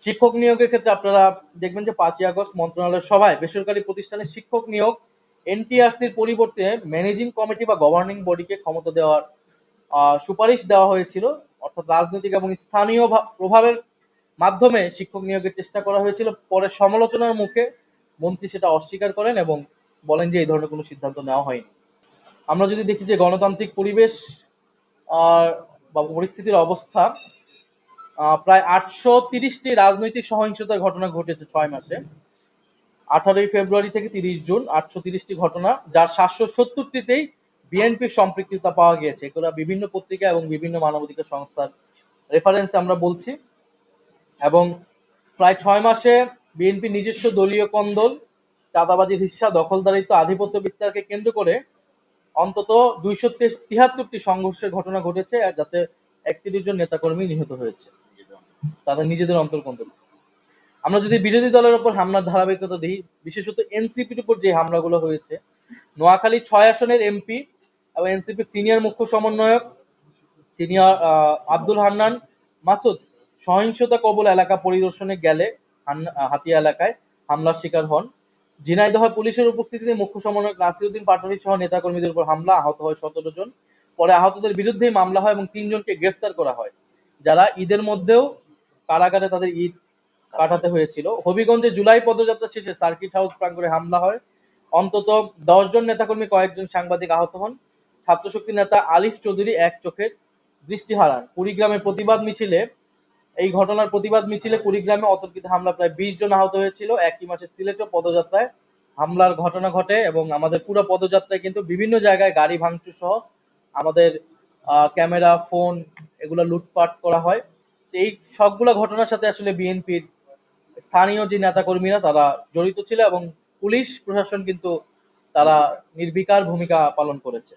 শিক্ষক নিয়োগের ক্ষেত্রে আপনারা দেখবেন যে 5ই আগস্ট মন্ত্রণালয়ের সভায় বেসরকারি প্রতিষ্ঠানে শিক্ষক নিয়োগ এনটিআরসির পরিবর্তে ম্যানেজিং কমিটি বা গভর্নিং বডিকে ক্ষমতা দেওয়ার সুপারিশ দেওয়া হয়েছিল। অর্থাৎ রাজনৈতিক এবং স্থানীয় প্রভাবের মাধ্যমে শিক্ষক নিয়োগের চেষ্টা করা হয়েছিল। পরে সমালোচনার মুখে মন্ত্রী সেটা অস্বীকার করেন এবং বলেন যে এই ধরনের কোনো সিদ্ধান্ত নেওয়া হয়নি। আমরা যদি দেখি যে গণতান্ত্রিক পরিবেশ বা পরিস্থিতির অবস্থা, প্রায় 830টি রাজনৈতিক সহিংসতার ঘটনা ঘটেছে 6 মাসে। 18ই ফেব্রুয়ারি থেকে 30 জুন 830টি ঘটনা, যার 770টিতেই বিএনপির সম্পৃক্ততা পাওয়া গিয়েছে। এগুলো বিভিন্ন পত্রিকা এবং বিভিন্ন মানবাধিকার সংস্থার রেফারেন্সে আমরা বলছি। এবং প্রায় 6 মাসে বিএনপি নিজস্ব দলীয় কোন্দল, চাঁদাবাজির হিস্সা, দখলদারিত্ব, আধিপত্য বিস্তারকে কেন্দ্র করে অন্তত 273টি সংঘর্ষের ঘটনা ঘটেছে, আর যাতে 31 জন নেতাকর্মী নিহত হয়েছে তাদের নিজেদের অন্তর্কন্দল। আমরা যদি বিরোধী দলের উপর হামলার ধারাবাহিকতা দিই, বিশেষত এনসিপির উপর যে হামলাগুলো হয়েছে, নোয়াখালী 6 আসনের এমপি এবং এনসিপির সিনিয়র মুখ্য সমন্বয়ক আব্দুল হান্নান মাসুদ সহিংসতা কবল এলাকা পরিদর্শনে গেলে হাতিয়া এলাকায় হামলার শিকার হন। ঝিনাইদহ পুলিশের উপস্থিতিতে মুখ্য সমন্বয়ক নাসিরউদ্দিন পাটোয়ারি সহ নেতাকর্মীদের উপর হামলা, আহত হয় 17 জন। পরে আহতদের বিরুদ্ধেই মামলা হয় এবং 3 জনকে গ্রেফতার করা হয়, যারা ঈদের মধ্যেও কারাগারে তাদের ঈদ কাটাতে হয়েছিল। হবিগঞ্জে জুলাই পদযাত্রা শেষে সার্কিট হাউস প্রাঙ্গণে হামলা হয়। অন্তত 10 জন নেতাকর্মী, কয়েকজন সাংবাদিক আহত হন। ছাত্রশক্তি নেতা আলিফ চৌধুরী এক চোখের দৃষ্টি হারান। কুড়িগ্রামের প্রতিবাদ মিছিলে, এই ঘটনার প্রতিবাদ মিছিলে কুড়িগ্রামে অতর্কিত হামলা প্রায় 20 জন আহত হয়েছিল। একই মাসে সিলেটে পদযাত্রায় হামলার ঘটনা ঘটে এবং আমাদের পুরো পদযাত্রায় কিন্তু বিভিন্ন জায়গায় গাড়ি ভাঙচুর সহ আমাদের ক্যামেরা, ফোন এগুলো লুটপাট করা হয়। এই সবগুলো ঘটনার সাথে আসলে বিএনপির স্থানীয় যে নেতাকর্মীরা তারা জড়িত ছিল এবং পুলিশ প্রশাসন কিন্তু তারা নির্বিকার ভূমিকা পালন করেছে।